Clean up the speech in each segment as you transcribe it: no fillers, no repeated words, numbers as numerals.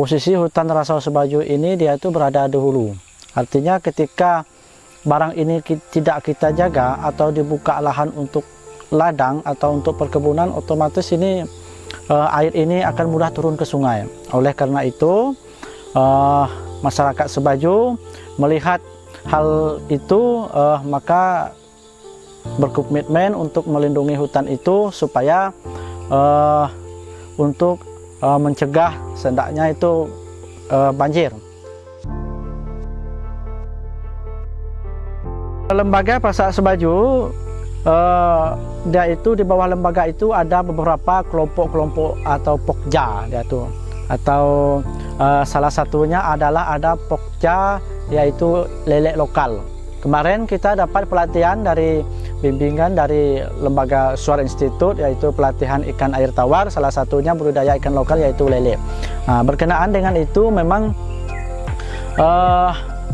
posisi hutan Rasau Sebaju ini dia itu berada di hulu. Artinya ketika barang ini tidak kita jaga atau dibuka lahan untuk ladang atau untuk perkebunan, otomatis ini air ini akan mudah turun ke sungai. Oleh karena itu masyarakat Sebaju melihat hal itu maka berkomitmen untuk melindungi hutan itu supaya untuk mencegah sendaknya itu banjir. Lembaga Pasak Sebaju dia itu di bawah lembaga itu ada beberapa kelompok-kelompok atau pokja dia itu, atau salah satunya adalah ada pokja yaitu lele lokal. Kemarin kita dapat pelatihan dari bimbingan dari lembaga Suara Institute, yaitu pelatihan ikan air tawar, salah satunya budidaya ikan lokal yaitu lele. Nah, berkenaan dengan itu memang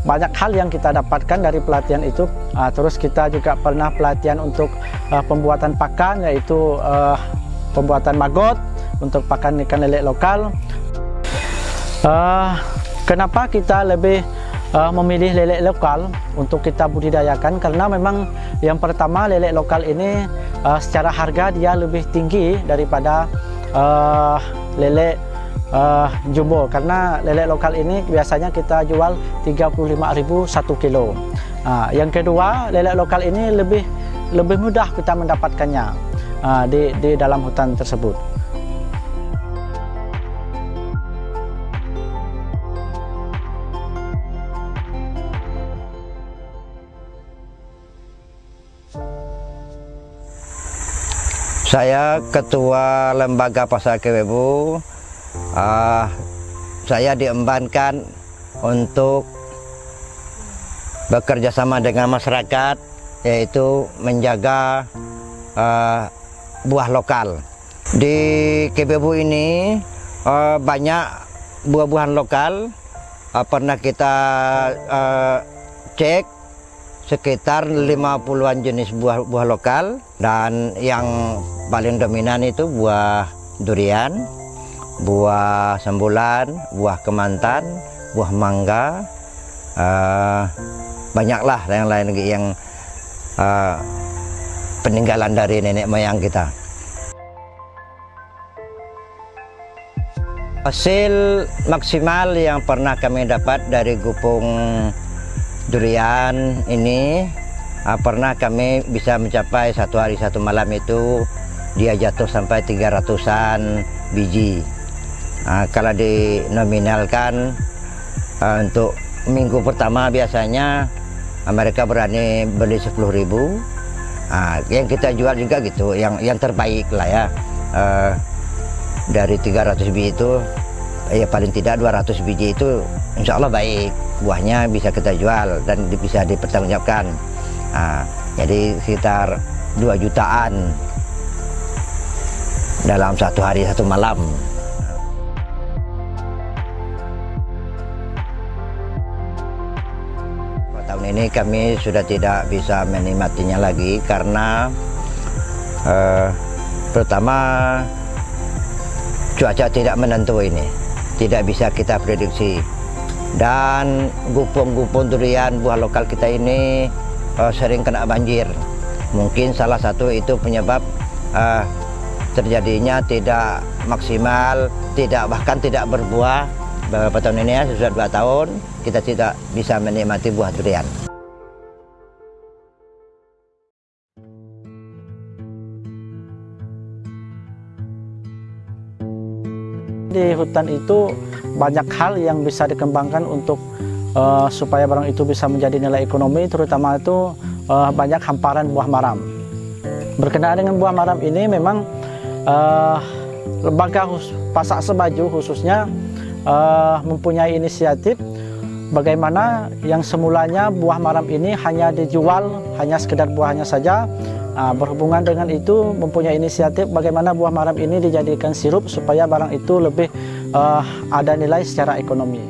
banyak hal yang kita dapatkan dari pelatihan itu. Terus kita juga pernah pelatihan untuk pembuatan pakan, yaitu pembuatan maggot untuk pakan ikan lele lokal. Kenapa kita lebih memilih lele lokal untuk kita budidayakan? Karena memang yang pertama, lele lokal ini secara harga dia lebih tinggi daripada lele jumbo, karena lele lokal ini biasanya kita jual 35.000 1 kilo. Yang kedua, lele lokal ini lebih mudah kita mendapatkannya di dalam hutan tersebut. Saya Ketua Lembaga Pasak Kewebu. Saya diembankan untuk bekerja sama dengan masyarakat, yaitu menjaga buah lokal. Di Kewebu ini banyak buah-buahan lokal. Pernah kita cek sekitar 50-an jenis buah lokal, dan yang paling dominan itu buah durian, buah sembulan, buah kemantan, buah mangga, banyaklah yang lain lagi yang peninggalan dari nenek moyang kita. Hasil maksimal yang pernah kami dapat dari gupung durian ini, pernah kami bisa mencapai satu hari satu malam itu dia jatuh sampai 300-an biji. Kalau dinominalkan untuk minggu pertama biasanya mereka berani beli 10.000. Yang kita jual juga gitu, yang terbaik lah ya. Dari 300 biji itu ya paling tidak 200 biji itu insya Allah baik, buahnya bisa kita jual dan bisa dipertanggungjawabkan. Jadi sekitar 2 jutaan dalam satu hari satu malam. Tahun ini kami sudah tidak bisa menikmatinya lagi karena pertama cuaca tidak menentu ini, tidak bisa kita prediksi, dan gupung-gupung durian buah lokal kita ini sering kena banjir. Mungkin salah satu itu penyebab terjadinya tidak maksimal, bahkan tidak berbuah. Beberapa tahun ini ya, sudah 2 tahun kita tidak bisa menikmati buah durian. Di hutan itu banyak hal yang bisa dikembangkan untuk supaya barang itu bisa menjadi nilai ekonomi, terutama itu banyak hamparan buah maram. Berkenaan dengan buah maram ini memang Lembaga Pasak Sebaju khususnya mempunyai inisiatif bagaimana yang semulanya buah maram ini hanya dijual, hanya sekedar buahnya saja. Berhubungan dengan itu mempunyai inisiatif bagaimana buah maram ini dijadikan sirup supaya barang itu lebih ada nilai secara ekonomi.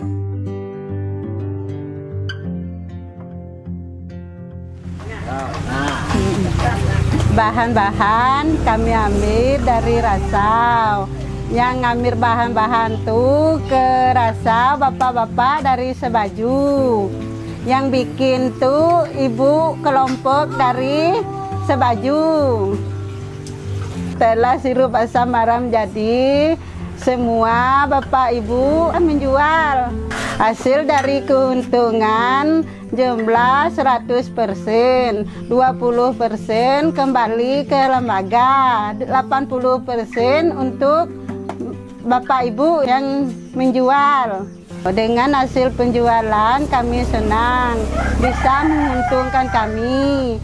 Bahan-bahan kami ambil dari Rasau. Yang ngambil bahan-bahan tuh kerasa bapak-bapak dari Sebaju. Yang bikin tuh ibu kelompok dari Sebaju. Setelah sirup asam maram jadi, semua bapak ibu menjual. Hasil dari keuntungan jumlah 100%, 20% kembali ke lembaga, 80% untuk bapak ibu yang menjual. Dengan hasil penjualan kami senang, bisa menguntungkan kami.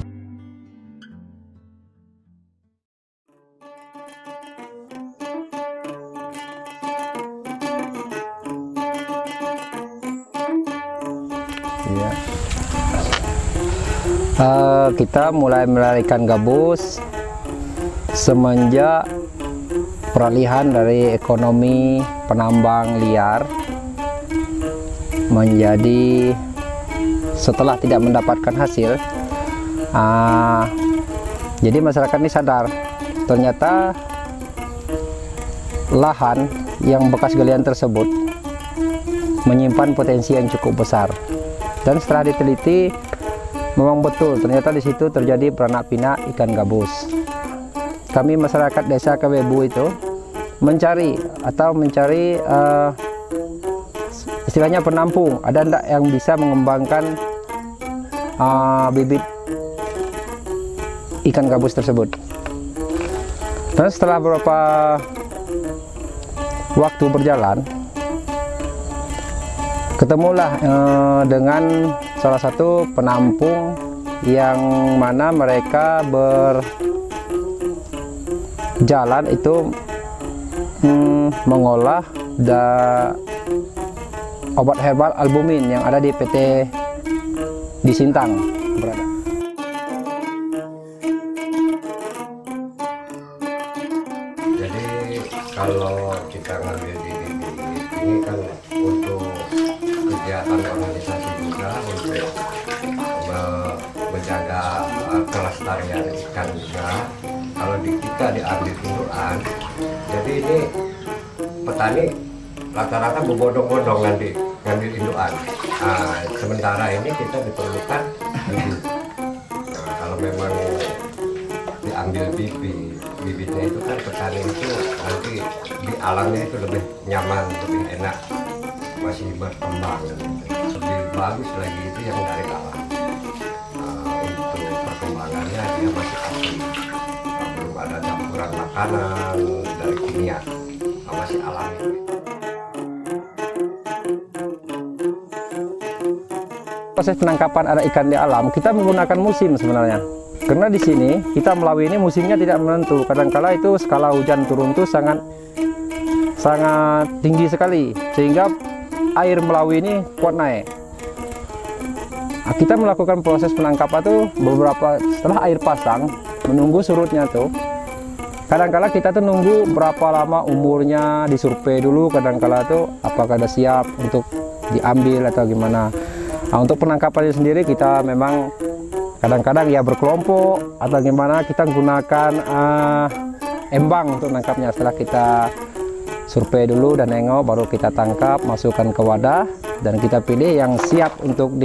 Kita mulai melarikan gabus semenjak peralihan dari ekonomi penambang liar menjadi setelah tidak mendapatkan hasil. Jadi masyarakat ini sadar ternyata lahan yang bekas galian tersebut menyimpan potensi yang cukup besar, dan setelah diteliti memang betul ternyata di situ terjadi beranak pinak ikan gabus. Kami masyarakat desa Kewebu itu mencari istilahnya penampung, ada enggak yang bisa mengembangkan bibit ikan gabus tersebut. Dan setelah beberapa waktu berjalan, ketemulah dengan salah satu penampung yang mana mereka berjalan itu mengolah obat herbal albumin yang ada di PT di Sintang berada. Jadi kalau kita ngambil di ini kan untuk kegiatan organisasi juga, untuk menjaga kelestarian ikan juga. Kalau kita diambil indukan, jadi ini petani rata-rata berbondong-bondong ngambil indukan. Sementara ini kita diperlukan bibit. Kalau memang diambil bibitnya itu kan petani itu nanti di alamnya itu lebih nyaman, lebih enak, masih berkembang. Lebih bagus lagi itu yang dari alam. Untuk perkembangannya dia masih asli, belum ada campuran makanan dari kimia, masih alami. Proses penangkapan ada ikan di alam kita menggunakan musim sebenarnya, karena di sini kita Melawi ini musimnya tidak menentu. Kadangkala itu skala hujan turun itu sangat tinggi sekali sehingga air Melawi ini kuat naik. Kita melakukan proses penangkapan itu beberapa setelah air pasang, menunggu surutnya tuh. Kadangkala kita tuh nunggu berapa lama umurnya, disurvei dulu kadangkala tuh apakah sudah siap untuk diambil atau gimana. Untuk penangkapannya sendiri kita memang kadang-kadang ya berkelompok atau gimana, kita gunakan embang untuk nangkapnya. Setelah kita survei dulu dan nengok, baru kita tangkap, masukkan ke wadah, dan kita pilih yang siap untuk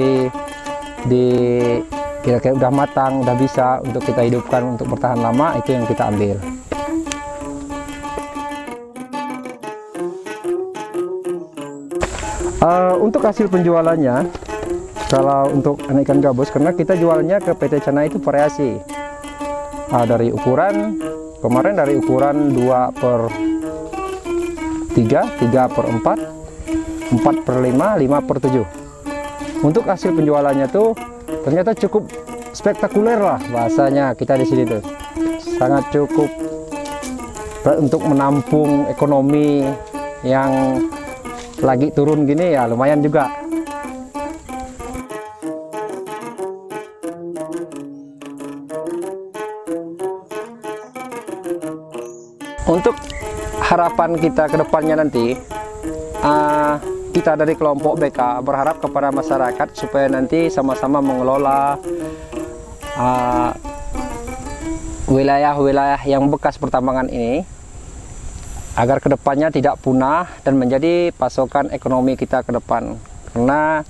kira-kira udah matang, udah bisa untuk kita hidupkan untuk bertahan lama, itu yang kita ambil. Untuk hasil penjualannya, kalau untuk anak ikan gabus, karena kita jualnya ke PT Cana itu variasi. Dari ukuran, kemarin dari ukuran 2/3, 3/4, 4/5, 5/7. Untuk hasil penjualannya tuh ternyata cukup spektakuler lah bahasanya kita di sini tuh. Sangat cukup untuk menampung ekonomi yang lagi turun gini, ya lumayan juga. Untuk harapan kita ke depannya nanti, kita dari kelompok BK berharap kepada masyarakat supaya nanti sama-sama mengelola wilayah-wilayah yang bekas pertambangan ini agar kedepannya tidak punah dan menjadi pasokan ekonomi kita ke depan. Karena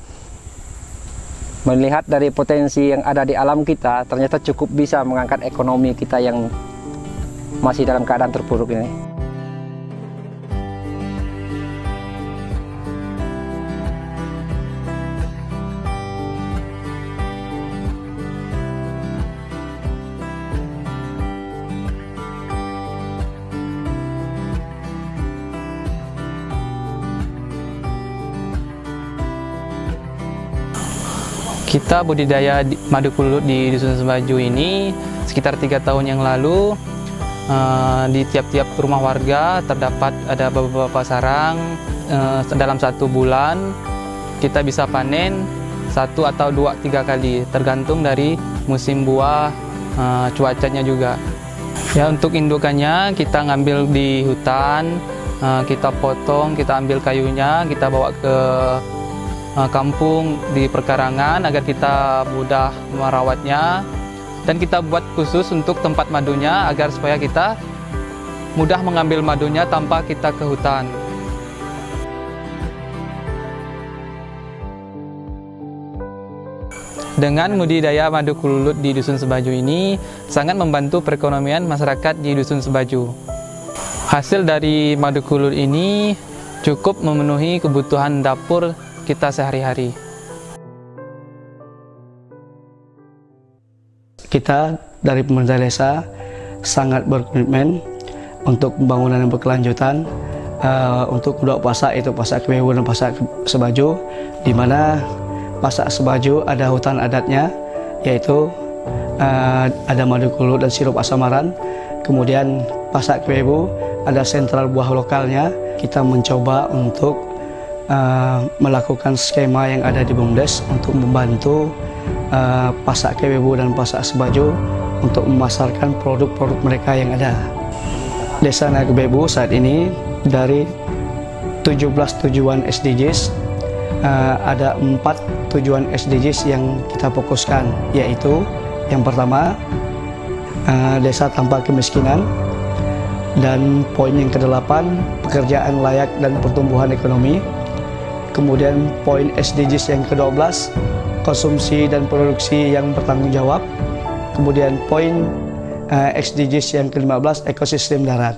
melihat dari potensi yang ada di alam kita, ternyata cukup bisa mengangkat ekonomi kita yang masih dalam keadaan terpuruk ini. Kita budidaya madu kululut di Dusun Sembaju ini sekitar 3 tahun yang lalu. Di tiap-tiap rumah warga terdapat ada beberapa sarang. Dalam 1 bulan kita bisa panen 1 atau 2-3 kali, tergantung dari musim buah, cuacanya juga. Ya, untuk indukannya kita ngambil di hutan, kita potong, kita ambil kayunya, kita bawa ke kampung di perkarangan agar kita mudah merawatnya, dan kita buat khusus untuk tempat madunya agar supaya kita mudah mengambil madunya tanpa kita ke hutan. Dengan budidaya madu kululut di Dusun Sembaju ini sangat membantu perekonomian masyarakat di Dusun Sembaju. Hasil dari madu kululut ini cukup memenuhi kebutuhan dapur kita sehari-hari. Kita dari pemerintah desa sangat berkomitmen untuk pembangunan yang berkelanjutan untuk kedua pasak, yaitu Pasak Kewewu dan Pasak Sembaju, di mana Pasak Sembaju ada hutan adatnya, yaitu ada madu kululut dan sirup asam-maran. Kemudian Pasak Kewewu ada sentral buah lokalnya. Kita mencoba untuk melakukan skema yang ada di BUMDes untuk membantu Pasak Kewewu dan Pasak Sembaju untuk memasarkan produk-produk mereka yang ada. Desa Nagabebu saat ini dari 17 tujuan SDGs, ada 4 tujuan SDGs yang kita fokuskan, yaitu yang pertama desa tanpa kemiskinan, dan poin yang ke-8 pekerjaan layak dan pertumbuhan ekonomi. Kemudian poin SDGs yang ke-12 konsumsi dan produksi yang bertanggung jawab. Kemudian poin SDGs yang ke-15 ekosistem darat.